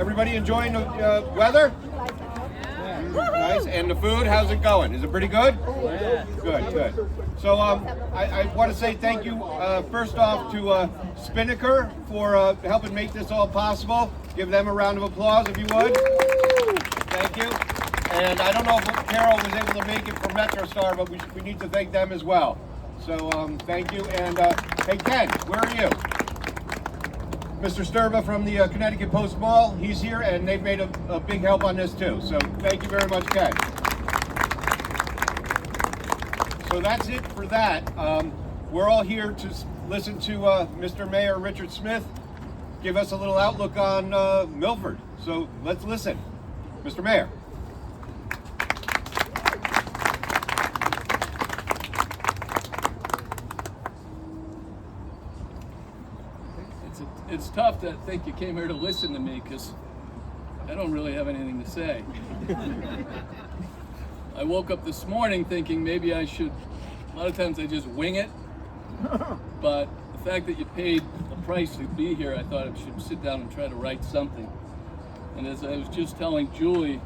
Everybody enjoying the weather? Nice. And the food, how's it going? Is it pretty good? Good, good. So I want to say thank you first off to Spinnaker for helping make this all possible. Give them a round of applause if you would. Thank you. And I don't know if Carol was able to make it for MetroStar, but we need to thank them as well. So thank you. And hey Ken, where are you? Mr. Sturba from the Connecticut Post Mall, he's here, and they've made a big help on this too. So thank you very much, Ken. So that's it for that. We're all here to listen to Mr. Mayor Richard Smith give us a little outlook on Milford. So let's listen. Mr. Mayor. It's tough to think you came here to listen to me because I don't really have anything to say. I woke up this morning thinking maybe I should, a lot of times I just wing it, but the fact that you paid the price to be here, I thought I should sit down and try to write something. And as I was just telling Julie,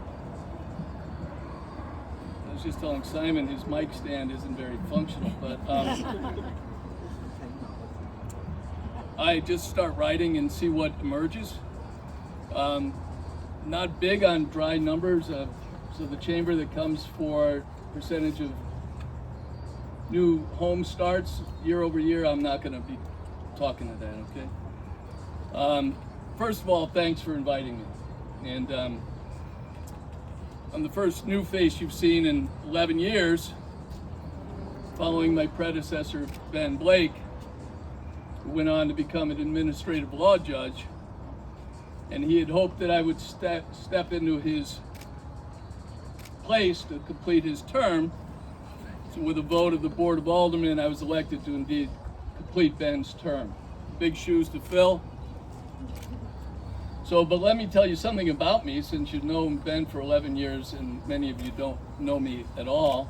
I was just telling Simon his mic stand isn't very functional, but I just start writing and see what emerges. Not big on dry numbers, so the chamber that comes for percentage of new home starts year over year, I'm not going to be talking to that, okay? First of all, thanks for inviting me. And I'm the first new face you've seen in 11 years, following my predecessor, Ben Blake, who went on to become an administrative law judge, and he had hoped that I would step into his place to complete his term. So with a vote of the Board of Aldermen, I was elected to indeed complete Ben's term. Big shoes to fill. So, but let me tell you something about me, since you've known Ben for 11 years and many of you don't know me at all.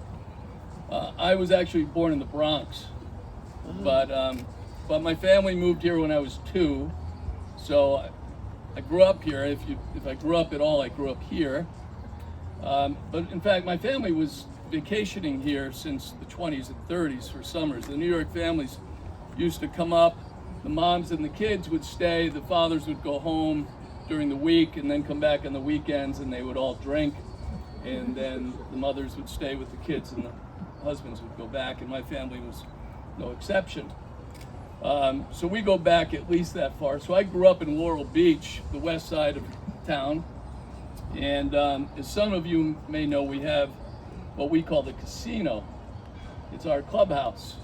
I was actually born in the Bronx, but my family moved here when I was 2, so I grew up here. If I grew up at all, I grew up here. But in fact, my family was vacationing here since the 20s and 30s for summers. The New York families used to come up, the moms and the kids would stay, the fathers would go home during the week and then come back on the weekends, and they would all drink, and then the mothers would stay with the kids and the husbands would go back, and my family was no exception. So we go back at least that far. So I grew up in Laurel Beach, the west side of town. And as some of you may know, we have what we call the casino. It's our clubhouse.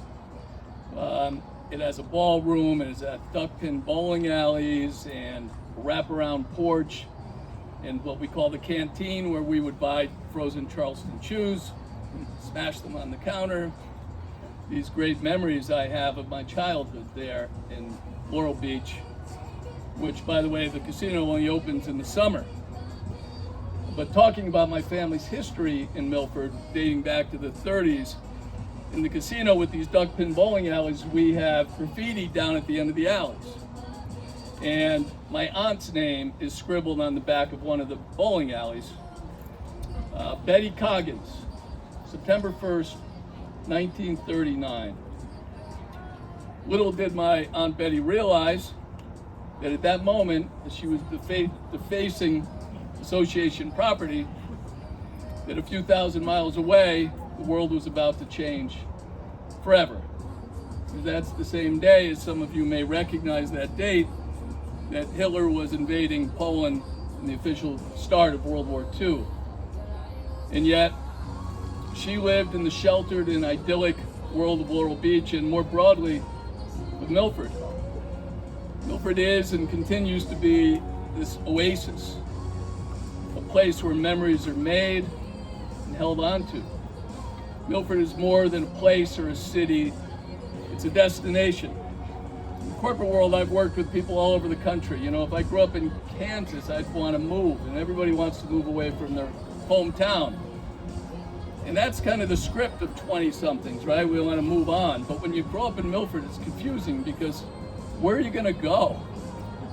It has a ballroom, it has duck-pin bowling alleys, and a wraparound porch, and what we call the canteen, where we would buy frozen Charleston chews, and smash them on the counter. These great memories I have of my childhood there in Laurel Beach, which, by the way, the casino only opens in the summer. But talking about my family's history in Milford, dating back to the 30s, in the casino with these duck-pin bowling alleys, we have graffiti down at the end of the alleys. And my aunt's name is scribbled on the back of one of the bowling alleys. Betty Coggins, September 1st, 1939. Little did my Aunt Betty realize that at that moment, as she was defacing association property, that a few thousand miles away, the world was about to change forever. Because that's the same day, as some of you may recognize that date, that Hitler was invading Poland in the official start of World War II. And yet, she lived in the sheltered and idyllic world of Laurel Beach, and more broadly, of Milford. Milford is and continues to be this oasis, a place where memories are made and held on to. Milford is more than a place or a city, it's a destination. In the corporate world, I've worked with people all over the country. You know, if I grew up in Kansas, I'd want to move, and everybody wants to move away from their hometown. And that's kind of the script of 20-somethings, right? We want to move on. But when you grow up in Milford, it's confusing because where are you going to go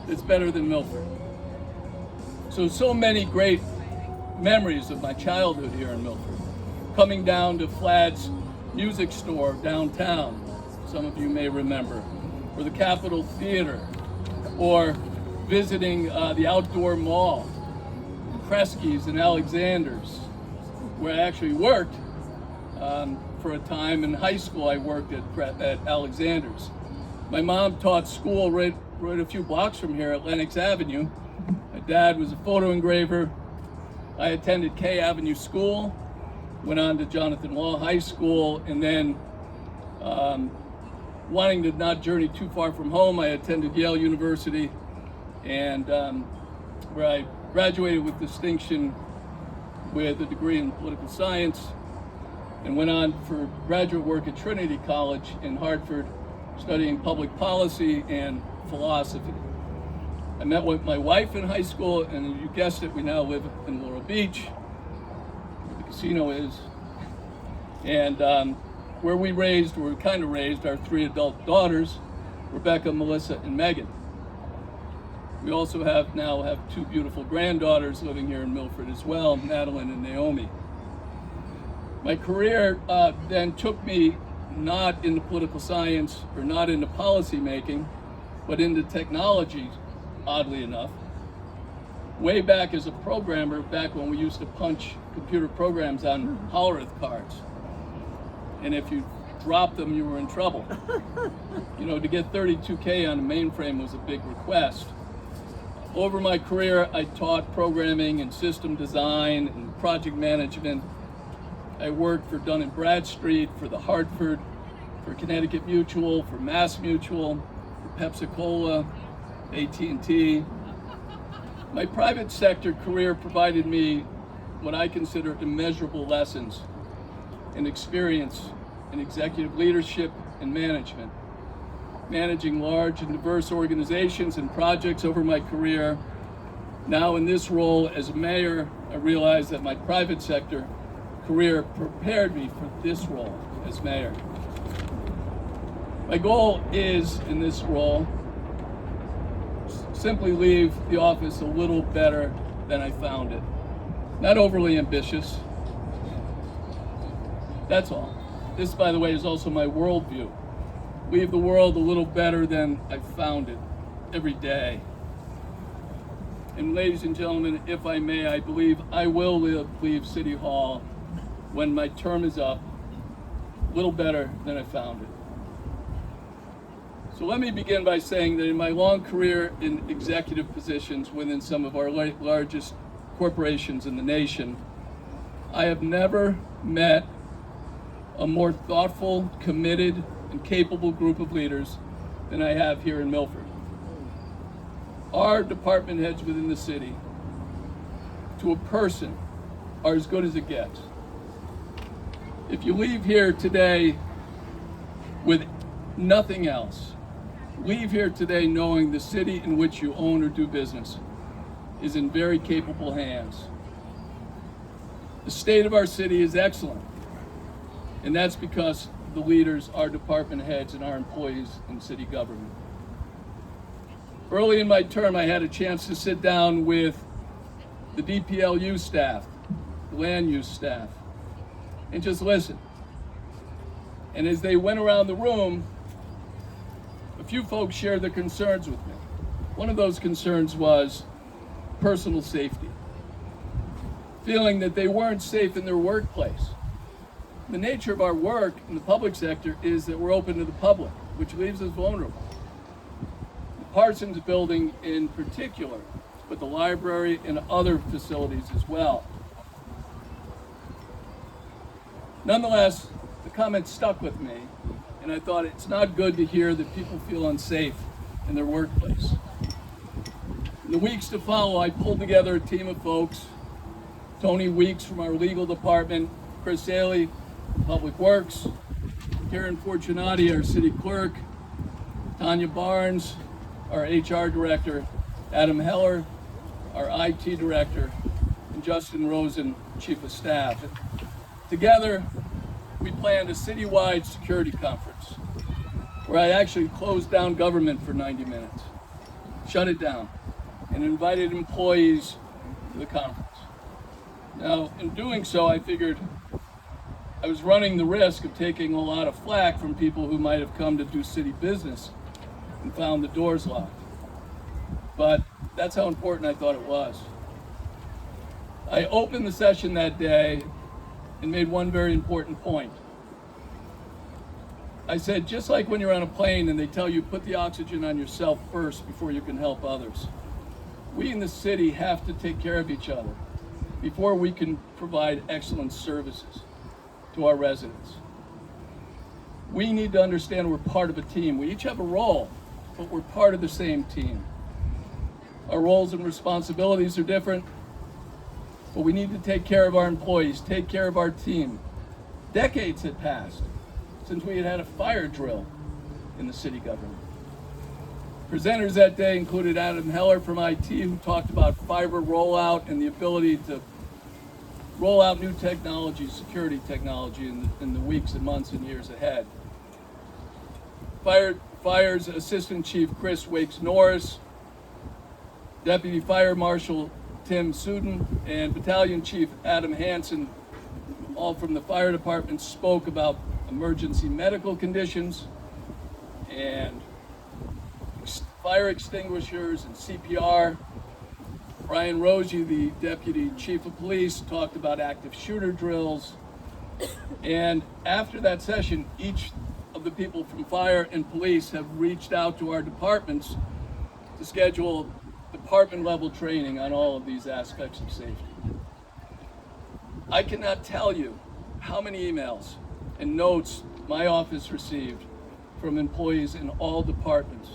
that's better than Milford? So many great memories of my childhood here in Milford. Coming down to Flad's music store downtown, some of you may remember, or the Capitol Theater, or visiting the outdoor mall, Kresge's and Alexander's, where I actually worked for a time. In high school, I worked at Alexander's. My mom taught school right a few blocks from here at Lenox Avenue. My dad was a photo engraver. I attended K Avenue School, went on to Jonathan Law High School, and then wanting to not journey too far from home, I attended Yale University, and where I graduated with distinction with a degree in political science, and went on for graduate work at Trinity College in Hartford, studying public policy and philosophy. I met with my wife in high school, and you guessed it, we now live in Laurel Beach, where the casino is, and where we kind of raised our 3 adult daughters, Rebecca, Melissa, and Megan. We also now have 2 beautiful granddaughters living here in Milford as well, Madeline and Naomi. My career then took me not into political science or not into policy making, but into technology, oddly enough. Way back as a programmer, back when we used to punch computer programs on Hollerith cards. And if you dropped them, you were in trouble. You know, to get 32K on a mainframe was a big request. Over my career, I taught programming and system design and project management. I worked for Dun & Bradstreet, for the Hartford, for Connecticut Mutual, for Mass Mutual, for Pepsi-Cola, AT&T. My private sector career provided me what I consider immeasurable lessons and experience in executive leadership and management. Managing large and diverse organizations and projects over my career. Now in this role as mayor, I realize that my private sector career prepared me for this role as mayor. My goal is, in this role, simply leave the office a little better than I found it. Not overly ambitious. That's all. This, by the way, is also my worldview. Leave the world a little better than I found it every day. And ladies and gentlemen, if I may, I believe I will leave City Hall when my term is up a little better than I found it. So let me begin by saying that in my long career in executive positions within some of our largest corporations in the nation, I have never met a more thoughtful, committed, and capable group of leaders than I have here in Milford. Our department heads within the city, to a person, are as good as it gets. If you leave here today with nothing else, leave here today knowing the city in which you own or do business is in very capable hands. The state of our city is excellent, and that's because the leaders, our department heads, and our employees in city government. Early in my term, I had a chance to sit down with the DPLU staff, the land use staff, and just listen. And as they went around the room, a few folks shared their concerns with me. One of those concerns was personal safety, feeling that they weren't safe in their workplace. The nature of our work in the public sector is that we're open to the public, which leaves us vulnerable. The Parsons building in particular, but the library and other facilities as well. Nonetheless, the comment stuck with me, and I thought it's not good to hear that people feel unsafe in their workplace. In the weeks to follow, I pulled together a team of folks, Tony Weeks from our legal department, Chris Ailey, Public Works, Karen Fortunati, our city clerk, Tanya Barnes, our HR director, Adam Heller, our IT director, and Justin Rosen, chief of staff. Together, we planned a citywide security conference where I actually closed down government for 90 minutes, shut it down, and invited employees to the conference. Now, in doing so, I figured I was running the risk of taking a lot of flack from people who might have come to do city business and found the doors locked. But that's how important I thought it was. I opened the session that day and made one very important point. I said, just like when you're on a plane and they tell you put the oxygen on yourself first before you can help others, we in the city have to take care of each other before we can provide excellent services to our residents. We need to understand we're part of a team. We each have a role, but we're part of the same team. Our roles and responsibilities are different, but we need to take care of our employees, take care of our team. Decades had passed since we had had a fire drill in the city government. Presenters that day included Adam Heller from IT, who talked about fiber rollout and the ability to roll out new technology, security technology in the weeks and months and years ahead. Fire's Assistant Chief Chris Wakes Norris, Deputy Fire Marshal Tim Suden, and Battalion Chief Adam Hansen, all from the fire department, spoke about emergency medical conditions and fire extinguishers and CPR. Brian Rogie, the Deputy Chief of Police, talked about active shooter drills. And after that session, each of the people from fire and police have reached out to our departments to schedule department level training on all of these aspects of safety. I cannot tell you how many emails and notes my office received from employees in all departments,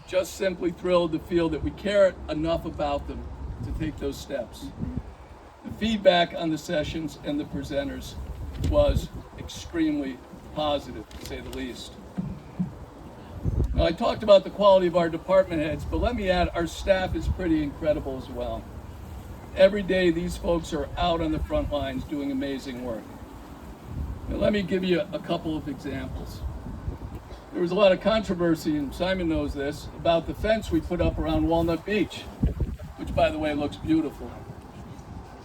just simply thrilled to feel that we care enough about them to take those steps. The feedback on the sessions and the presenters was extremely positive, to say the least. Now, I talked about the quality of our department heads, but let me add, our staff is pretty incredible as well. Every day, these folks are out on the front lines doing amazing work. Now, let me give you a couple of examples. There was a lot of controversy, and Simon knows this, about the fence we put up around Walnut Beach, which, by the way, looks beautiful.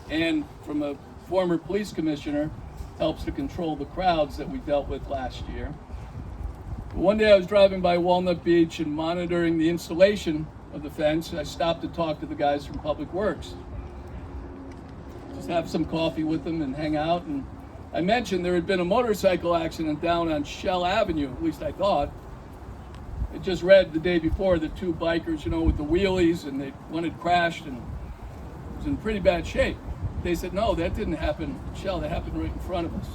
And from a former police commissioner, helps to control the crowds that we dealt with last year. But one day I was driving by Walnut Beach and monitoring the installation of the fence. I stopped to talk to the guys from Public Works. Just have some coffee with them and hang out. And I mentioned there had been a motorcycle accident down on Shell Avenue, at least I thought. I just read the day before the two bikers, with the wheelies, and one had crashed and was in pretty bad shape. They said, no, that didn't happen at Shell, that happened right in front of us.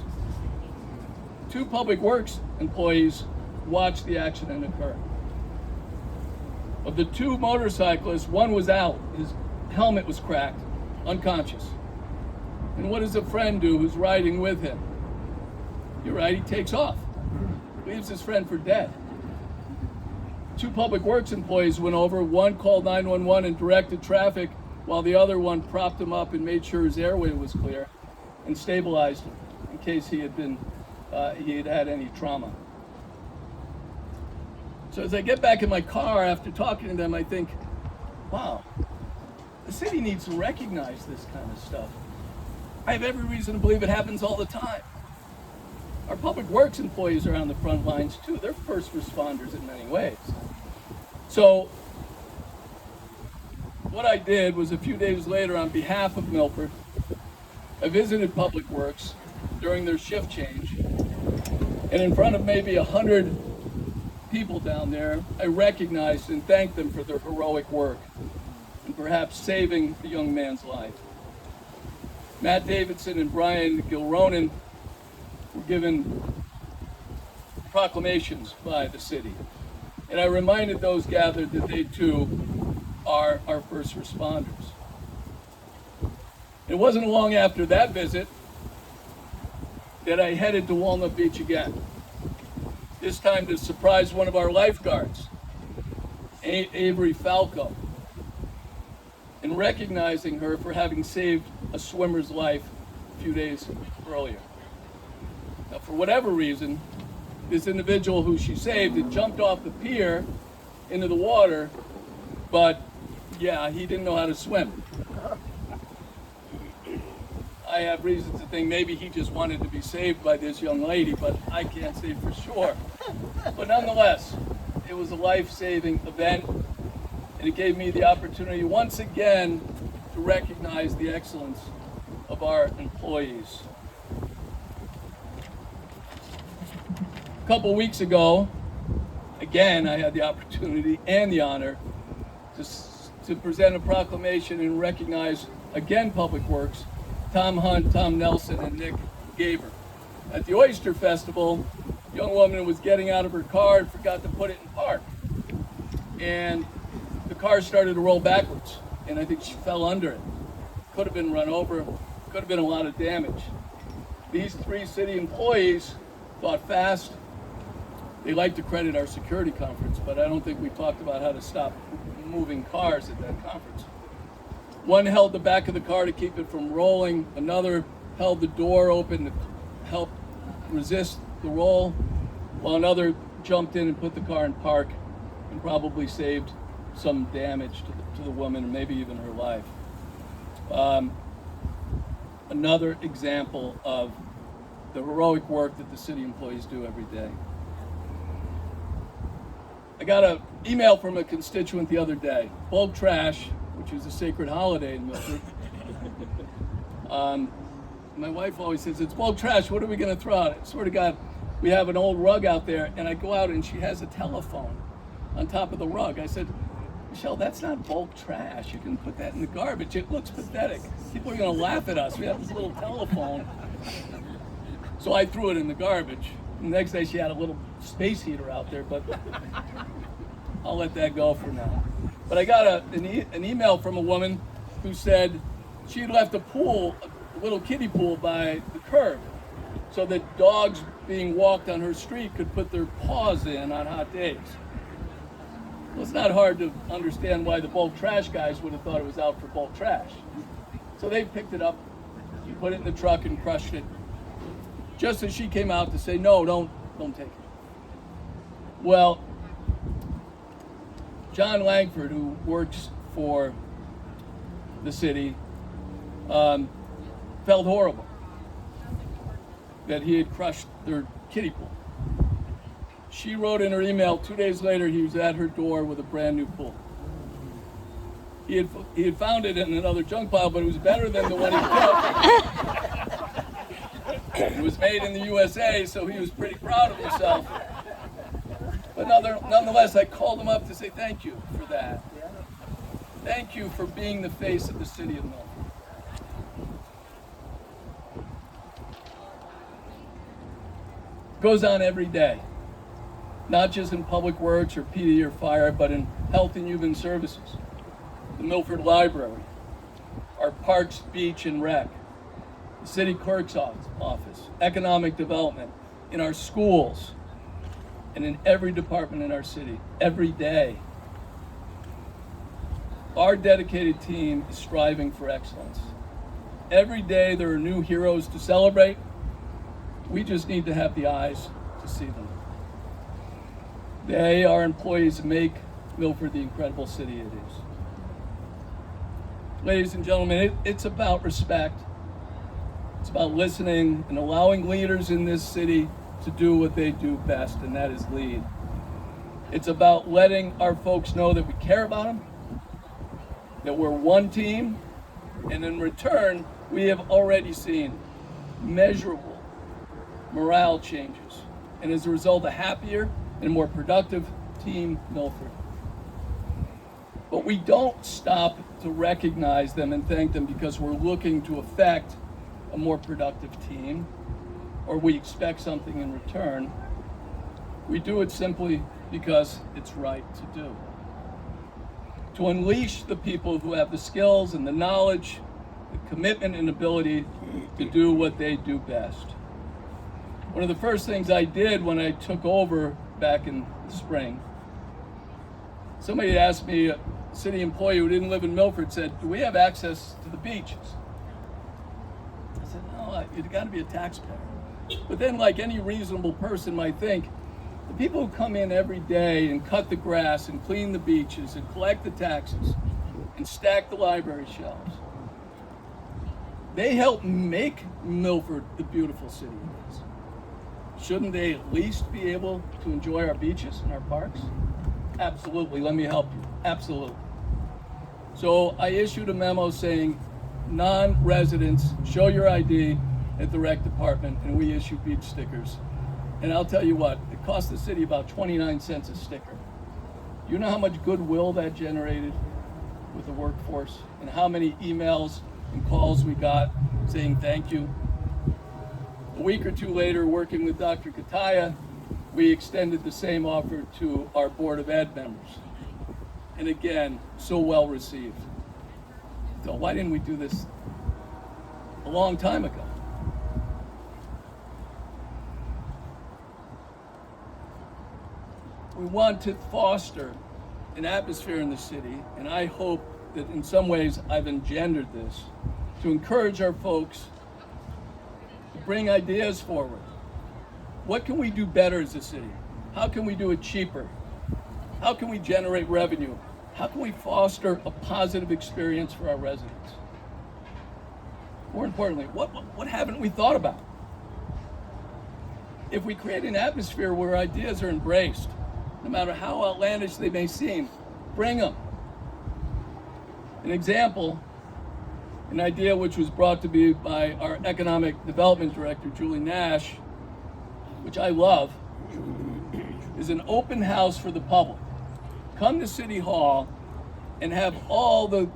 Two Public Works employees watched the accident occur. Of the two motorcyclists, one was out, his helmet was cracked, unconscious. And what does a friend do who's riding with him? You're right, he takes off, leaves his friend for dead. Two Public Works employees went over, one called 911 and directed traffic, while the other one propped him up and made sure his airway was clear and stabilized him in case he had had any trauma. So as I get back in my car after talking to them, I think, wow, the city needs to recognize this kind of stuff. I have every reason to believe it happens all the time. Our Public Works employees are on the front lines too. They're first responders in many ways. So what I did was, a few days later, on behalf of Milford, I visited Public Works during their shift change, and in front of maybe 100 people down there, I recognized and thanked them for their heroic work and perhaps saving the young man's life. Matt Davidson and Brian Gilronan were given proclamations by the city, and I reminded those gathered that they too are our first responders. It wasn't long after that visit that I headed to Walnut Beach again, this time to surprise one of our lifeguards, Avery Falco, and recognizing her for having saved a swimmer's life a few days earlier. Now, for whatever reason, this individual who she saved had jumped off the pier into the water, but Yeah, he didn't know how to swim. I have reasons to think maybe he just wanted to be saved by this young lady, but I can't say for sure. But nonetheless, it was a life-saving event, and it gave me the opportunity once again to recognize the excellence of our employees. A couple weeks ago, again, I had the opportunity and the honor to present a proclamation and recognize, again, Public Works, Tom Hunt, Tom Nelson, and Nick Gaber. At the Oyster Festival, a young woman was getting out of her car and forgot to put it in park. And the car started to roll backwards, and I think she fell under it. Could have been run over, could have been a lot of damage. These three city employees thought fast. They like to credit our security conference, but I don't think we talked about how to stop moving cars at that conference. One held the back of the car to keep it from rolling. Another held the door open to help resist the roll, while another jumped in and put the car in park and probably saved some damage to the woman and maybe even her life. Another example of the heroic work that the city employees do every day. I got an email from a constituent the other day. Bulk trash, which is a sacred holiday in Milford. My wife always says, it's bulk trash, what are we gonna throw out? I swear to God, we have an old rug out there, and I go out and she has a telephone on top of the rug. I said, Michelle, that's not bulk trash. You can put that in the garbage. It looks pathetic. People are gonna laugh at us. We have this little telephone. So I threw it in the garbage. The next day she had a little space heater out there, but I'll let that go for now. But I got an email from a woman who said she had left a pool, a little kiddie pool by the curb, so that dogs being walked on her street could put their paws in on hot days. Well, it's not hard to understand why the bulk trash guys would have thought it was out for bulk trash. So they picked it up, put it in the truck and crushed it, just as she came out to say, no, don't take it. Well, John Langford, who works for the city, felt horrible that he had crushed their kiddie pool. She wrote in her email, 2 days later, he was at her door with a brand new pool. He had found it in another junk pile, but it was better than the one he took. It was made in the USA, so he was pretty proud of himself. But nonetheless, I called him up to say thank you for that. Thank you for being the face of the city of Milford. Goes on every day, not just in public works or PD or fire, but in health and human services, the Milford Library, our parks, beach, and rec, the city clerk's office, economic development, in our schools, and in every department in our city, every day. Our dedicated team is striving for excellence. Every day there are new heroes to celebrate. We just need to have the eyes to see them. They, our employees, make Milford the incredible city it is. Ladies and gentlemen, it's about respect. It's about listening and allowing leaders in this city to do what they do best, and that is lead. It's about letting our folks know that we care about them, that we're one team, and in return, we have already seen measurable morale changes, and as a result, a happier and more productive Team Milford. But we don't stop to recognize them and thank them because we're looking to affect a more productive team, or we expect something in return. We do it simply because it's right to do. To unleash the people who have the skills and the knowledge, the commitment and ability to do what they do best. One of the first things I did when I took over back in the spring, somebody asked me, a city employee who didn't live in Milford said, do we have access to the beaches? I said, no, you've got to be a taxpayer. But then, like any reasonable person might think, the people who come in every day and cut the grass and clean the beaches and collect the taxes, and stack the library shelves. They help make Milford the beautiful city it is. Shouldn't they at least be able to enjoy our beaches and our parks? Absolutely, let me help you, absolutely. So I issued a memo saying, non-residents, show your ID at the rec department, and we issue beach stickers. And I'll tell you what, it cost the city about 29 cents a sticker. You know how much goodwill that generated with the workforce, and how many emails and calls we got saying thank you? A week or two later, working with Dr. Kataya, we extended the same offer to our Board of Ed members. And again, so well received. So why didn't we do this a long time ago? We want to foster an atmosphere in the city, and I hope that in some ways I've engendered this, to encourage our folks to bring ideas forward. What can we do better as a city? How can we do it cheaper? How can we generate revenue? How can we foster a positive experience for our residents? More importantly, what haven't we thought about? If we create an atmosphere where ideas are embraced, no matter how outlandish they may seem, bring them. An example, an idea which was brought to me by our economic development director, Julie Nash, which I love, is an open house for the public. Come to City Hall and have all the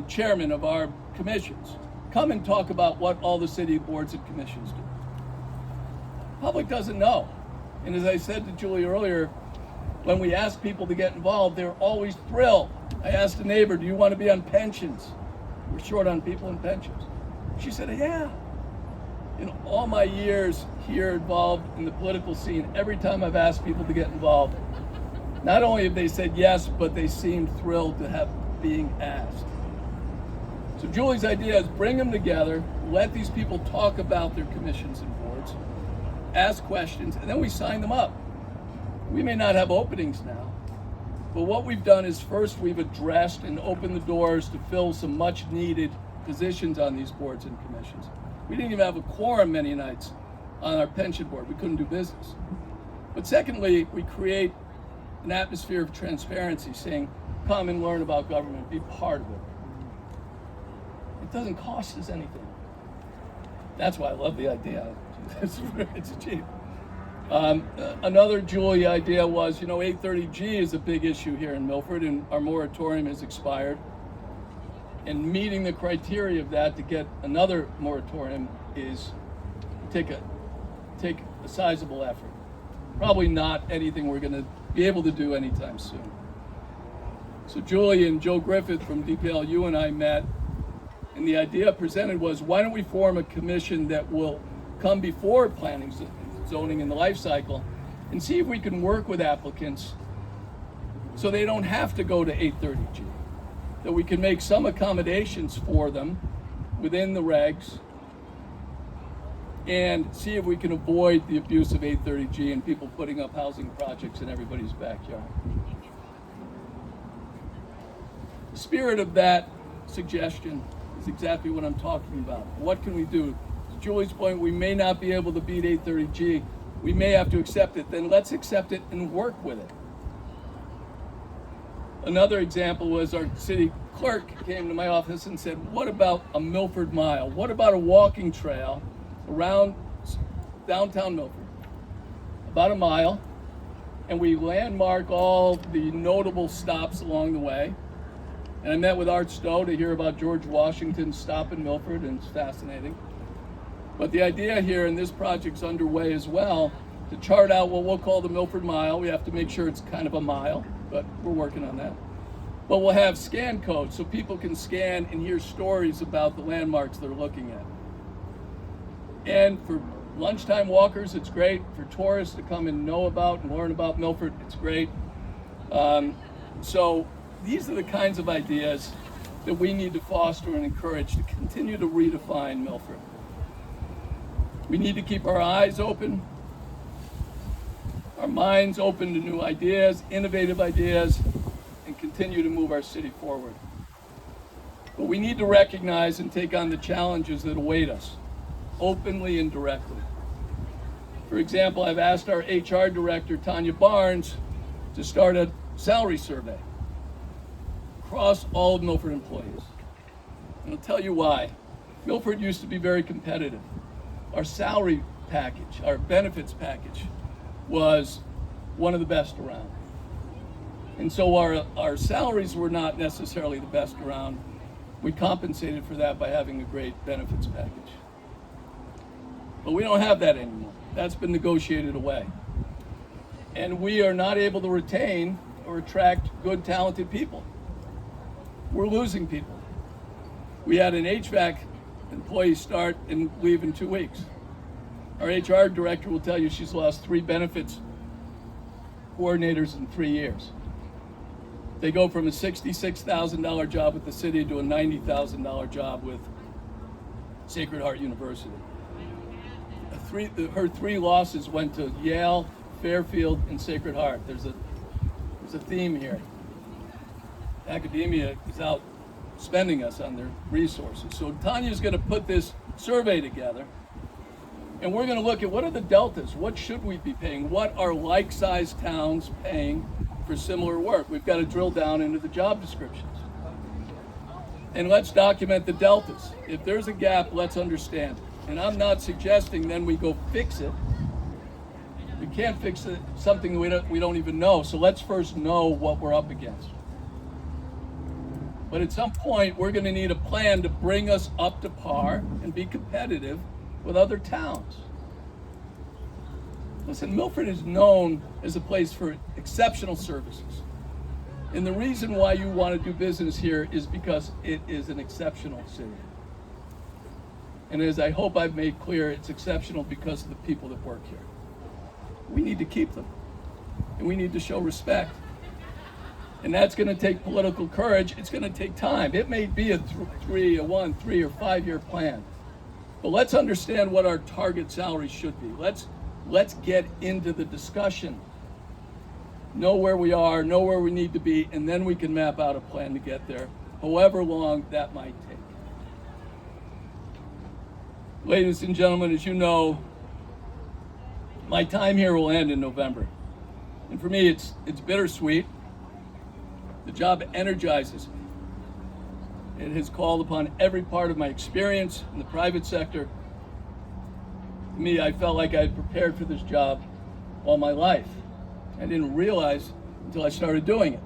chairmen of our commissions come and talk about what all the city boards and commissions do. Public doesn't know. And as I said to Julie earlier, when we ask people to get involved, they're always thrilled. I asked a neighbor, do you want to be on pensions? We're short on people in pensions. She said, yeah. In all my years here involved in the political scene, every time I've asked people to get involved, not only have they said yes, but they seemed thrilled to have being asked. So Julie's idea is bring them together, let these people talk about their commissions and boards, ask questions, and then we sign them up. We may not have openings now, but what we've done is first we've addressed and opened the doors to fill some much needed positions on these boards and commissions. We didn't even have a quorum many nights on our pension board. We couldn't do business. But secondly, we create an atmosphere of transparency, saying, come and learn about government, be part of it. It doesn't cost us anything. That's why I love the idea. It's cheap. Another Julie idea was, 830G is a big issue here in Milford, and our moratorium has expired. And meeting the criteria of that to get another moratorium is take a sizable effort. Probably not anything we're going to be able to do anytime soon. So Julie and Joe Griffith from DPLU and I met, and the idea presented was, why don't we form a commission that will come before planning, zoning, and the life cycle, and see if we can work with applicants so they don't have to go to 830G. That we can make some accommodations for them within the regs and see if we can avoid the abuse of 830G and people putting up housing projects in everybody's backyard. The spirit of that suggestion is exactly what I'm talking about. What can we do? To Julie's point, we may not be able to beat 830G. We may have to accept it. Then let's accept it and work with it. Another example was our city clerk came to my office and said, what about a Milford Mile? What about a walking trail around downtown Milford? About a mile, and we landmark all the notable stops along the way. And I met with Art Stowe to hear about George Washington's stop in Milford, and it's fascinating. But the idea here, and this project's underway as well, to chart out what we'll call the Milford Mile. We have to make sure it's kind of a mile, but we're working on that. But we'll have scan codes so people can scan and hear stories about the landmarks they're looking at. And for lunchtime walkers, it's great. For tourists to come and know about and learn about Milford, it's great. So these are the kinds of ideas that we need to foster and encourage to continue to redefine Milford. We need to keep our eyes open, our minds open to new ideas, innovative ideas, and continue to move our city forward. But we need to recognize and take on the challenges that await us, openly and directly. For example, I've asked our HR director, Tanya Barnes, to start a salary survey across all of Milford employees. And I'll tell you why. Milford used to be very competitive. Our salary package, our benefits package, was one of the best around. And so our salaries were not necessarily the best around. We compensated for that by having a great benefits package. But we don't have that anymore. That's been negotiated away. And we are not able to retain or attract good, talented people. We're losing people. We had an HVAC employee start and leave in 2 weeks. Our HR director will tell you she's lost 3 benefits coordinators in 3 years. They go from a $66,000 job with the city to a $90,000 job with Sacred Heart University. Her 3 losses went to Yale, Fairfield, and Sacred Heart. There's a theme here. Academia is out spending us on their resources. So Tanya's going to put this survey together, and we're going to look at what are the deltas, what should we be paying, what are like-sized towns paying for similar work. We've got to drill down into the job descriptions. And let's document the deltas. If there's a gap, let's understand it. And I'm not suggesting then we go fix it. We can't fix it, something we don't even know. So let's first know what we're up against. But at some point, we're going to need a plan to bring us up to par and be competitive with other towns. Listen, Milford is known as a place for exceptional services. And the reason why you want to do business here is because it is an exceptional city. And as I hope I've made clear, it's exceptional because of the people that work here. We need to keep them. And we need to show respect. And that's going to take political courage. It's going to take time. It may be a 3 or 5 year plan. But let's understand what our target salary should be. Let's get into the discussion. Know where we are, know where we need to be, and then we can map out a plan to get there, however long that might take. Ladies and gentlemen, as you know, my time here will end in November. And for me, it's bittersweet. The job energizes me. It has called upon every part of my experience in the private sector. To me, I felt like I had prepared for this job all my life. I didn't realize until I started doing it.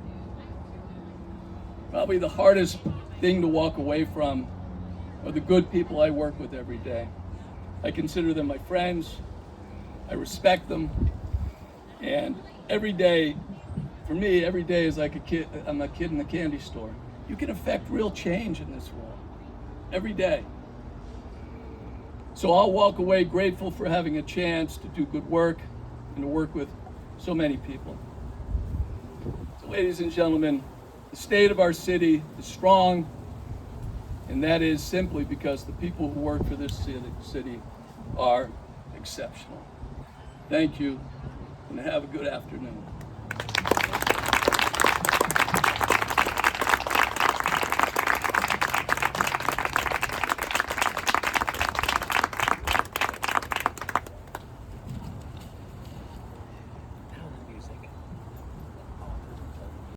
Probably the hardest thing to walk away from are the good people I work with every day. I consider them my friends. I respect them. And every day, for me, every day is like I'm a kid in the candy store. You can affect real change in this world. Every day. So I'll walk away grateful for having a chance to do good work and to work with so many people. So ladies and gentlemen, the state of our city is strong, and that is simply because the people who work for this city are exceptional. Thank you, and have a good afternoon.